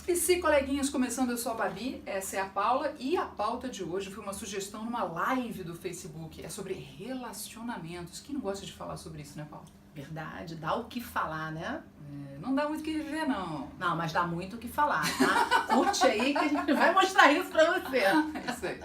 Coleguinhas, começando, eu sou a Babi, essa é a Paula e a pauta de hoje foi uma sugestão numa live do Facebook, é sobre relacionamentos. Quem não gosta de falar sobre isso, né, Paula? Verdade, dá o que falar, né? Não dá muito o que viver, não. Não, mas dá muito o que falar, tá? Curte aí que a gente vai mostrar isso pra você. É isso aí.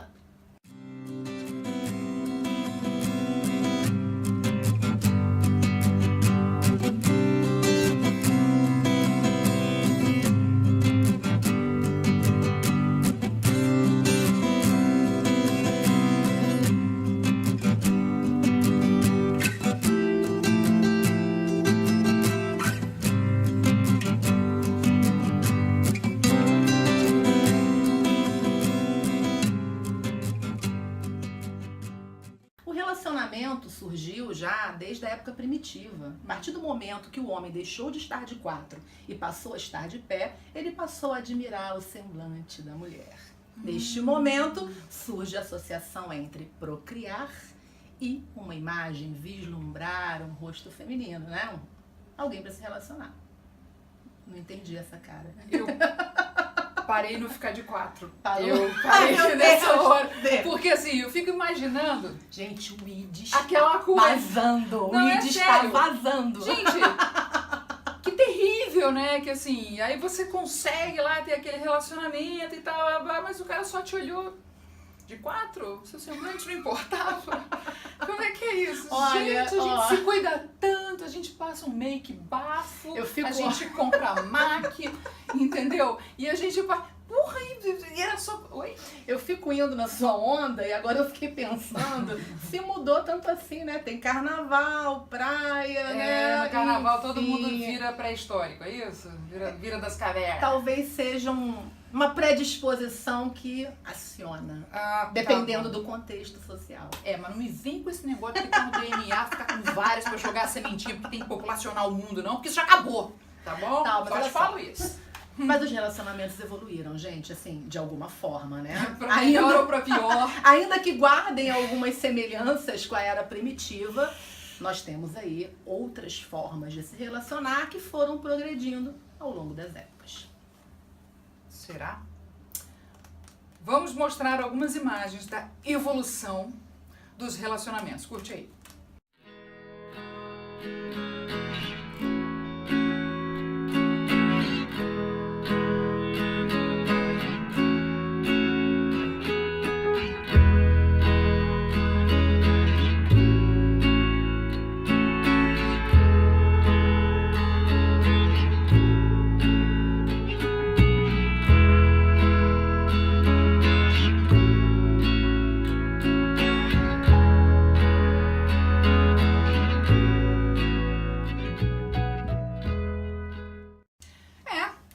O relacionamento surgiu já desde a época primitiva. A partir do momento que o homem deixou de estar de quatro e passou a estar de pé, ele passou a admirar o semblante da mulher. Neste momento, surge a associação entre procriar e uma imagem, vislumbrar um rosto feminino, né? Alguém para se relacionar. Não entendi essa cara. Eu parei no ficar de quatro. Parou? Eu parei Ai, meu nessa Deus, hora. Deus. Porque assim, eu fico imaginando. Gente, o ID Aquela está coisa. vazando. Não, O é ID está sério. vazando. Gente, que terrível, né? Que assim, aí você consegue lá ter aquele relacionamento e tal, mas o cara só te olhou de quatro, seu semblante não importava. Como é que é isso? Olha, gente, a gente ó. se cuida tanto, a gente passa um make bafo, Eu fico- a gente compra MAC, entendeu? E a gente... Porra, e era só... Oi? Eu fico indo na sua onda e agora eu fiquei pensando se mudou tanto assim, né? Tem carnaval, praia, né? No carnaval todo Enfim. mundo vira pré-histórico, é isso? Vira das cavernas. Talvez seja uma predisposição que aciona, Ah, dependendo tá bom. do contexto social. Mas não me vem com esse negócio de ter no DNA, ficar com vários pra jogar a sementinha, porque tem que populacionar o mundo, não, porque isso já acabou, tá bom? Tá, mas Só olha te só. falo isso. Mas os relacionamentos evoluíram, gente, assim, de alguma forma, né? Pra melhor ou pra pior. Ainda que guardem algumas semelhanças com a era primitiva, nós temos aí outras formas de se relacionar que foram progredindo ao longo das épocas. Será? Vamos mostrar algumas imagens da evolução dos relacionamentos. Curte aí.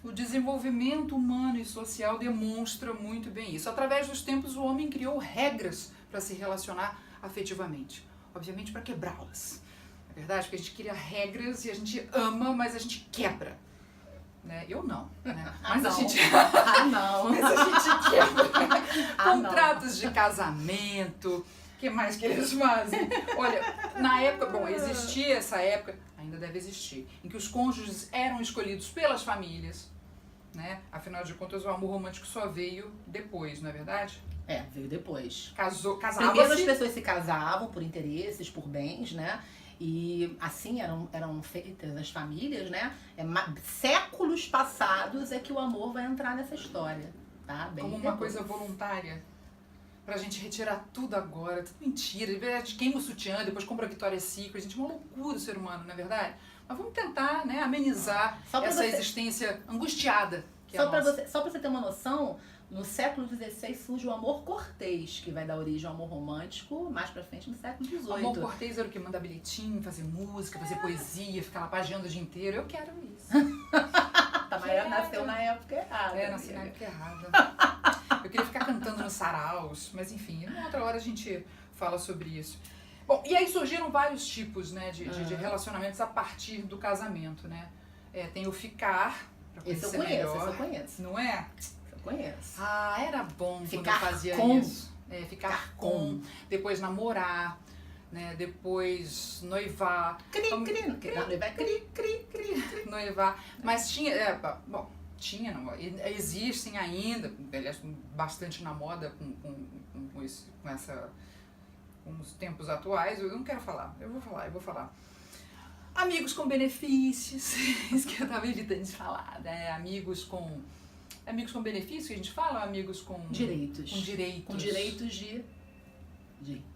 O desenvolvimento humano e social demonstra muito bem isso. Através dos tempos, o homem criou regras para se relacionar afetivamente. Obviamente para quebrá-las. É verdade? Porque a gente cria regras e a gente ama, mas a gente quebra. Né? Eu não. Né? Mas não. a gente... Não. Mas a gente quebra. Ah, não. Contratos de casamento. O que mais que eles fazem? Olha, na época, existia essa época, ainda deve existir, em que os cônjuges eram escolhidos pelas famílias, né? Afinal de contas, o amor romântico só veio depois, não é verdade? Veio depois. Casava-se. Primeiro as pessoas se casavam por interesses, por bens, né? E assim eram feitas as famílias, né? Séculos passados é que o amor vai entrar nessa história, tá? Bem Como uma depois. coisa voluntária. Pra gente retirar tudo agora, tudo mentira. A gente queima o sutiã, depois compra a Victoria's Secret. Gente, é uma loucura o ser humano, não é verdade? Mas vamos tentar, né, amenizar Só pra essa você- existência angustiada que é a Só pra nossa. você ter uma noção, no século XVI surge o amor cortês, que vai dar origem ao amor romântico mais pra frente no século XVIII. Amor cortês era o que? Mandar bilhetinho, fazer música, fazer poesia, ficar lá pageando o dia inteiro. Eu quero isso. Tá, mas nasceu na época errada. Nasci na época errada. Eu queria ficar cantando nos saraus, mas enfim, numa outra hora a gente fala sobre isso. Bom, e aí surgiram vários tipos, né, de relacionamentos a partir do casamento, né? Tem o ficar, pra Esse conhecer eu conheço, melhor. esse eu conheço. Não é? Eu conheço. Ah, era bom Ficar quando eu fazia com. isso. Ficar com. Depois namorar, né? Depois noivar. Cri, cri. Não, vai cri, cri, cri. Noivar. Mas tinha... bom, tinha, não, existem ainda, aliás, bastante na moda com os tempos atuais, eu não quero falar, eu vou falar. Amigos com benefícios, isso que eu estava evitando de falar, né? Amigos com benefícios que a gente fala, amigos com direitos. Com direitos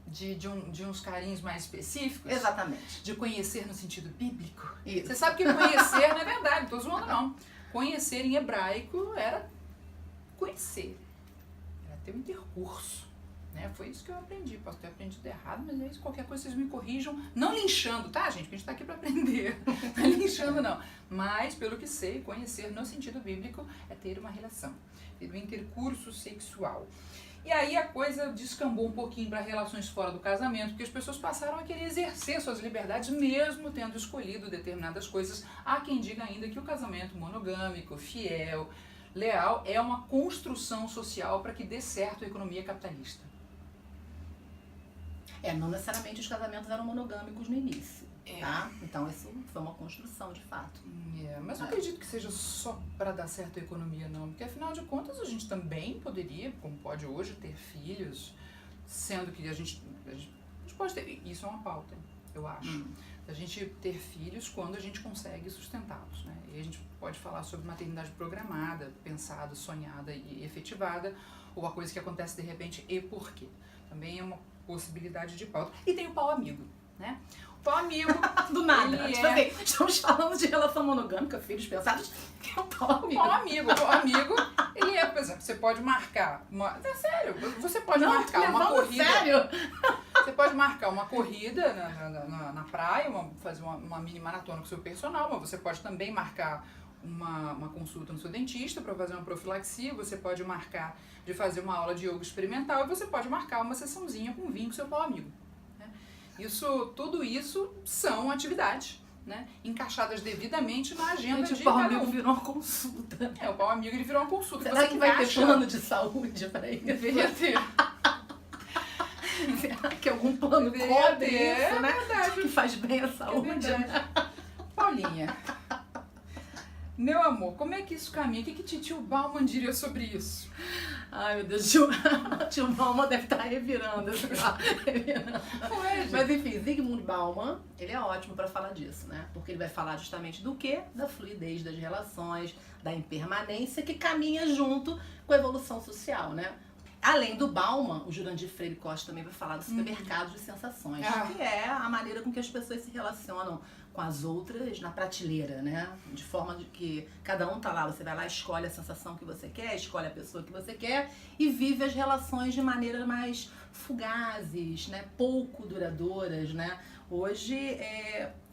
de uns carinhos mais específicos. Exatamente. De conhecer no sentido bíblico. Isso. Você sabe que conhecer não é verdade, não tô zoando não. Conhecer em hebraico era conhecer, era ter um intercurso, né? Foi isso que eu aprendi, posso ter aprendido errado, mas é isso, qualquer coisa vocês me corrijam, não linchando, tá gente, porque a gente tá aqui para aprender, não é linchando não, mas pelo que sei, conhecer no sentido bíblico é ter uma relação, ter um intercurso sexual. E aí a coisa descambou um pouquinho para relações fora do casamento, porque as pessoas passaram a querer exercer suas liberdades mesmo tendo escolhido determinadas coisas. Há quem diga ainda que o casamento monogâmico, fiel, leal, é uma construção social para que dê certo a economia capitalista. Não necessariamente os casamentos eram monogâmicos no início, tá? Então isso foi uma construção de fato. Mas não acredito que seja só para dar certo a economia, não. Porque afinal de contas a gente também poderia, como pode hoje, ter filhos, sendo que a gente pode ter, isso é uma pauta, eu acho. A gente ter filhos quando a gente consegue sustentá-los, né? E a gente pode falar sobre maternidade programada, pensada, sonhada e efetivada, ou a coisa que acontece de repente e por quê. Também é uma possibilidade de pauta. E tem o pau amigo, né? O pau amigo... Do nada. Tipo assim, estamos falando de relação monogâmica, filhos pensados, que é o pau amigo. O pau amigo, ele é, por exemplo, você pode marcar uma... É sério, você pode marcar uma corrida... Sério? Você pode marcar uma corrida na praia, fazer uma mini maratona com o seu personal, mas você pode também marcar uma consulta no seu dentista para fazer uma profilaxia, você pode marcar de fazer uma aula de yoga experimental e você pode marcar uma sessãozinha com vinho com seu pau amigo. Né? Tudo isso são atividades, né? Encaixadas devidamente na agenda de cada um. O pau amigo virou uma consulta. O pau amigo ele virou uma consulta. Será que vai ter plano de saúde para isso? Deveria ter. Será que algum plano cobre isso, né? Verdade. Que faz bem à saúde. Paulinha, meu amor, como é que isso caminha? O que tio Bauman diria sobre isso? Ai, meu Deus, tio Bauman deve estar revirando. Mas enfim, Zygmunt Bauman, ele é ótimo para falar disso, né? Porque ele vai falar justamente do quê? Da fluidez das relações, da impermanência que caminha junto com a evolução social, né? Além do Bauman, o Jurandir Freire Costa também vai falar do supermercado de sensações, que é a maneira com que as pessoas se relacionam com as outras na prateleira, né? De forma de que cada um tá lá, você vai lá, escolhe a sensação que você quer, escolhe a pessoa que você quer e vive as relações de maneira mais fugazes, né? Pouco duradouras, né? Hoje,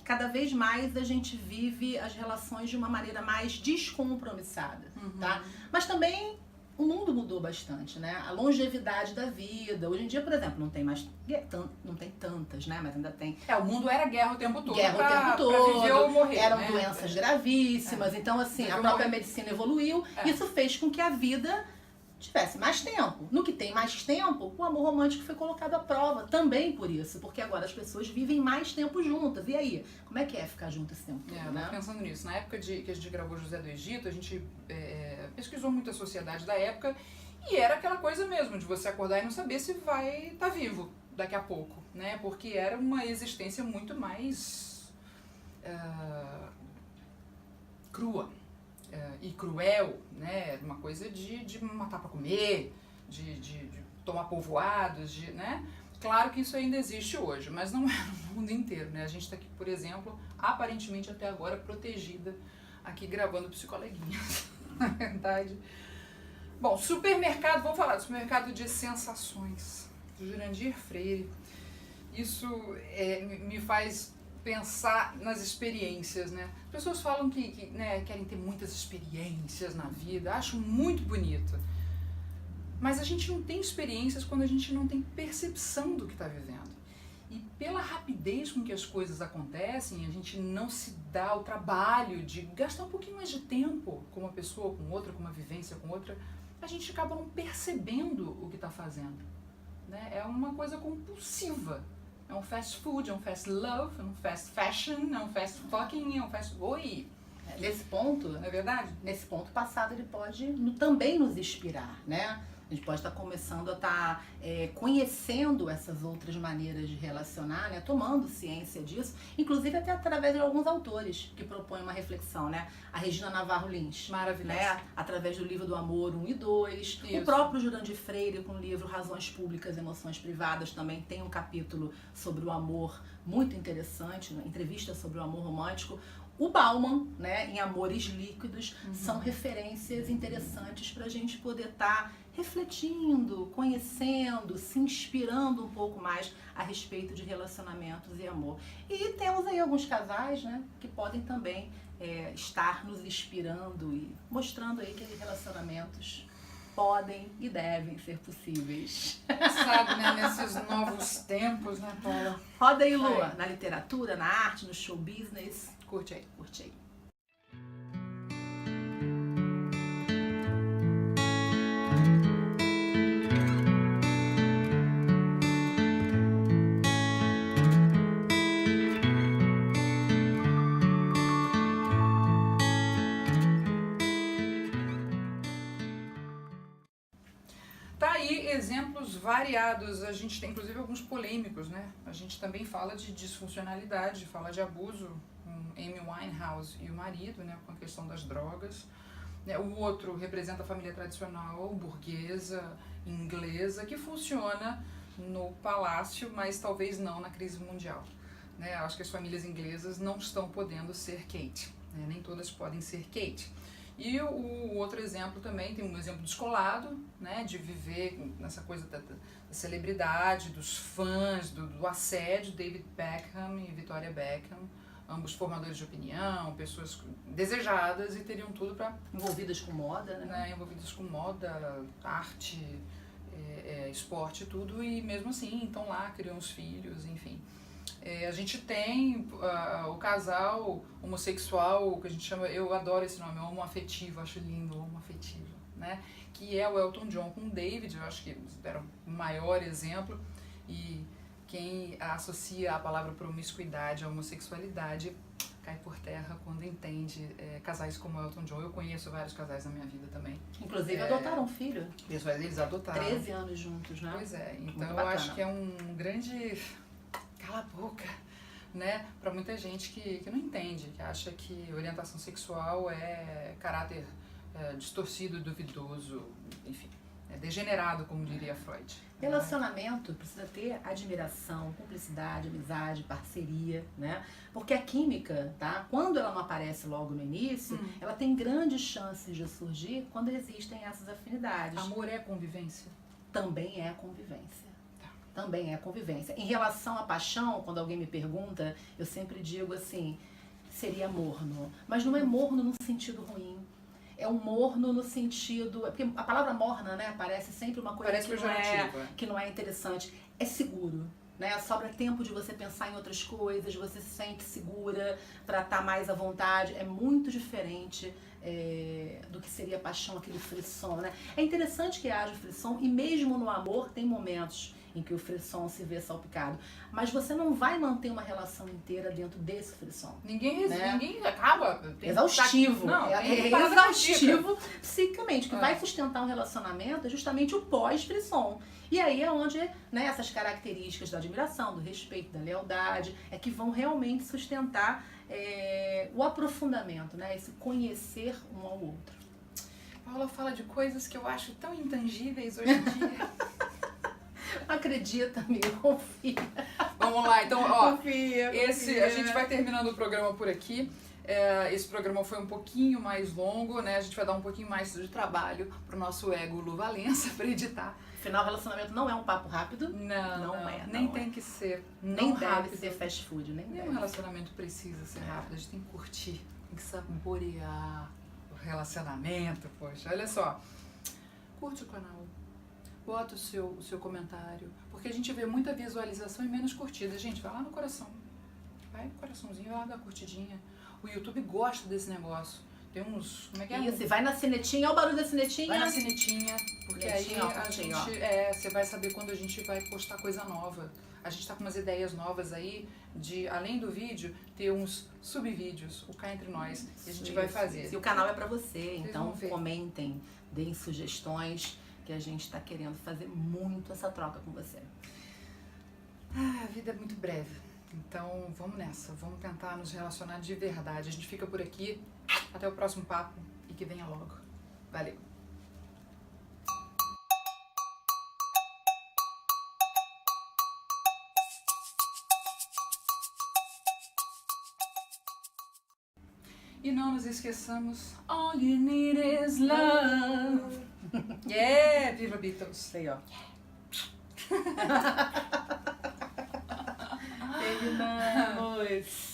cada vez mais a gente vive as relações de uma maneira mais descompromissada, tá? Mas também o mundo mudou bastante, né? A longevidade da vida. Hoje em dia, por exemplo, não tem tantas, né? Mas ainda tem. O mundo era guerra o tempo todo. Guerra o tempo todo. Pra viver ou morrer, eram né? doenças gravíssimas. Então, assim, a própria medicina evoluiu. Isso fez com que a vida tivesse mais tempo. No que tem mais tempo, o amor romântico foi colocado à prova também por isso, porque agora as pessoas vivem mais tempo juntas. E aí, como é que é ficar junto esse tempo todo, né? Pensando nisso, na época que a gente gravou José do Egito, a gente pesquisou muito a sociedade da época e era aquela coisa mesmo, de você acordar e não saber se vai estar vivo daqui a pouco, né? Porque era uma existência muito mais crua. E cruel, né? Uma coisa de matar para comer, de tomar povoados, né? Claro que isso ainda existe hoje, mas não é no mundo inteiro, né? A gente está aqui, por exemplo, aparentemente até agora protegida, aqui gravando Psicoleguinhas, na verdade. Bom, supermercado, vamos falar do supermercado de sensações, do Jurandir Freire. Isso me faz pensar nas experiências, né? As pessoas falam que querem ter muitas experiências na vida, acho muito bonito. Mas a gente não tem experiências quando a gente não tem percepção do que está vivendo. E pela rapidez com que as coisas acontecem, a gente não se dá o trabalho de gastar um pouquinho mais de tempo com uma pessoa, com outra, com uma vivência com outra, a gente acaba não percebendo o que está fazendo, né? É uma coisa compulsiva. É um fast food, é um fast love, é um fast fashion, é um fast fucking, é um fast... Oi! Nesse ponto, Não é verdade? nesse ponto passado, ele pode também nos inspirar, né? A gente pode estar começando a estar conhecendo essas outras maneiras de relacionar, né? Tomando ciência disso, inclusive até através de alguns autores que propõem uma reflexão, né? A Regina Navarro Lins, Maravilhoso. né? Através do livro do Amor 1 e 2. Isso. O próprio Jurandir Freire, com o livro Razões Públicas, Emoções Privadas, também tem um capítulo sobre o amor muito interessante, né? Entrevista sobre o amor romântico. O Bauman, né, em Amores Líquidos, são referências interessantes para a gente poder estar refletindo, conhecendo, se inspirando um pouco mais a respeito de relacionamentos e amor. E temos aí alguns casais, né, que podem também estar nos inspirando e mostrando aí que relacionamentos podem e devem ser possíveis. Sabe, né? Nesses novos tempos, né, Paula? Roda aí, Lua, na literatura, na arte, no show business. Curte aí. Curte aí. Tá aí exemplos variados, a gente tem inclusive alguns polêmicos, né? A gente também fala de disfuncionalidade, fala de abuso, Amy Winehouse e o marido, né, com a questão das drogas. O outro representa a família tradicional, burguesa, inglesa, que funciona no palácio, mas talvez não na crise mundial. Né? Acho que as famílias inglesas não estão podendo ser Kate, né? Nem todas podem ser Kate. E o outro exemplo também, tem um exemplo descolado, né, de viver nessa coisa da celebridade, dos fãs, do assédio, David Beckham e Victoria Beckham, ambos formadores de opinião, pessoas desejadas e teriam tudo para... Envolvidas com moda, né? Envolvidas com moda, arte, esporte e tudo, e mesmo assim estão lá, criam os filhos, enfim. A gente tem o casal homossexual, que a gente chama, eu adoro esse nome, homoafetivo, acho lindo, homoafetivo, né? Que é o Elton John com o David, eu acho que era o maior exemplo, e quem associa a palavra promiscuidade à homossexualidade cai por terra quando entende casais como o Elton John. Eu conheço vários casais na minha vida também. Inclusive adotaram um filho. Eles adotaram. 13 anos juntos, né? Pois é, então eu acho que é um grande... cala a boca, né, para muita gente que não entende, que acha que orientação sexual é caráter distorcido, duvidoso, enfim, degenerado, como diria Freud. Relacionamento precisa ter admiração, cumplicidade, amizade, parceria, né? Porque a química, tá? Quando ela não aparece logo no início, ela tem grandes chances de surgir quando existem essas afinidades. Amor é convivência? Também é convivência. Também é convivência. Em relação à paixão, quando alguém me pergunta, eu sempre digo assim, seria morno. Mas não é morno no sentido ruim. É um morno no sentido... Porque a palavra morna, né, parece sempre uma coisa que não é interessante. É seguro. Né? Sobra tempo de você pensar em outras coisas, você se sente segura para estar mais à vontade. É muito diferente do que seria a paixão, aquele frisson. Né? É interessante que haja frisson e mesmo no amor tem momentos em que o frisson se vê salpicado. Mas você não vai manter uma relação inteira dentro desse frisson. Ninguém acaba. Exaustivo. Não, é exaustivo psicicamente. O que vai sustentar um relacionamento é justamente o pós-frisson. E aí é onde, né, essas características da admiração, do respeito, da lealdade, é que vão realmente sustentar o aprofundamento, né, esse conhecer um ao outro. Paula fala de coisas que eu acho tão intangíveis hoje em dia. Acredita, amiga, confia. Vamos lá, então, ó, confia. A gente vai terminando o programa por aqui. Esse programa foi um pouquinho mais longo, né? A gente vai dar um pouquinho mais de trabalho pro nosso ego Lu Valença para editar. Afinal, relacionamento não é um papo rápido. Não é. Nem tem que ser. Nem deve ser fast food, nem deve. Um relacionamento precisa ser rápido, a gente tem que curtir, tem que saborear o relacionamento, poxa. Olha só, curte o canal. Bota o seu comentário, porque a gente vê muita visualização e menos curtida. Gente, vai lá no coração. Vai no coraçãozinho, vai lá dar curtidinha. O YouTube gosta desse negócio. Tem uns... Como é que é? Isso, vai na sinetinha, olha o barulho da sinetinha. Vai na sinetinha, porque porque aí Netinho, ó, a curtinho, ó. gente, você vai saber quando a gente vai postar coisa nova. A gente tá com umas ideias novas aí de, além do vídeo, ter uns subvídeos, o Cá Entre Nós, e a gente vai fazer. E o canal é pra você, Vocês então vão ver. comentem, deem sugestões, que a gente tá querendo fazer muito essa troca com você. Ah, a vida é muito breve, então vamos nessa, vamos tentar nos relacionar de verdade. A gente fica por aqui, até o próximo papo e que venha logo. Valeu! E não nos esqueçamos, all you need is love. Yeah, viva Beatles. Aí, ó. Terminamos.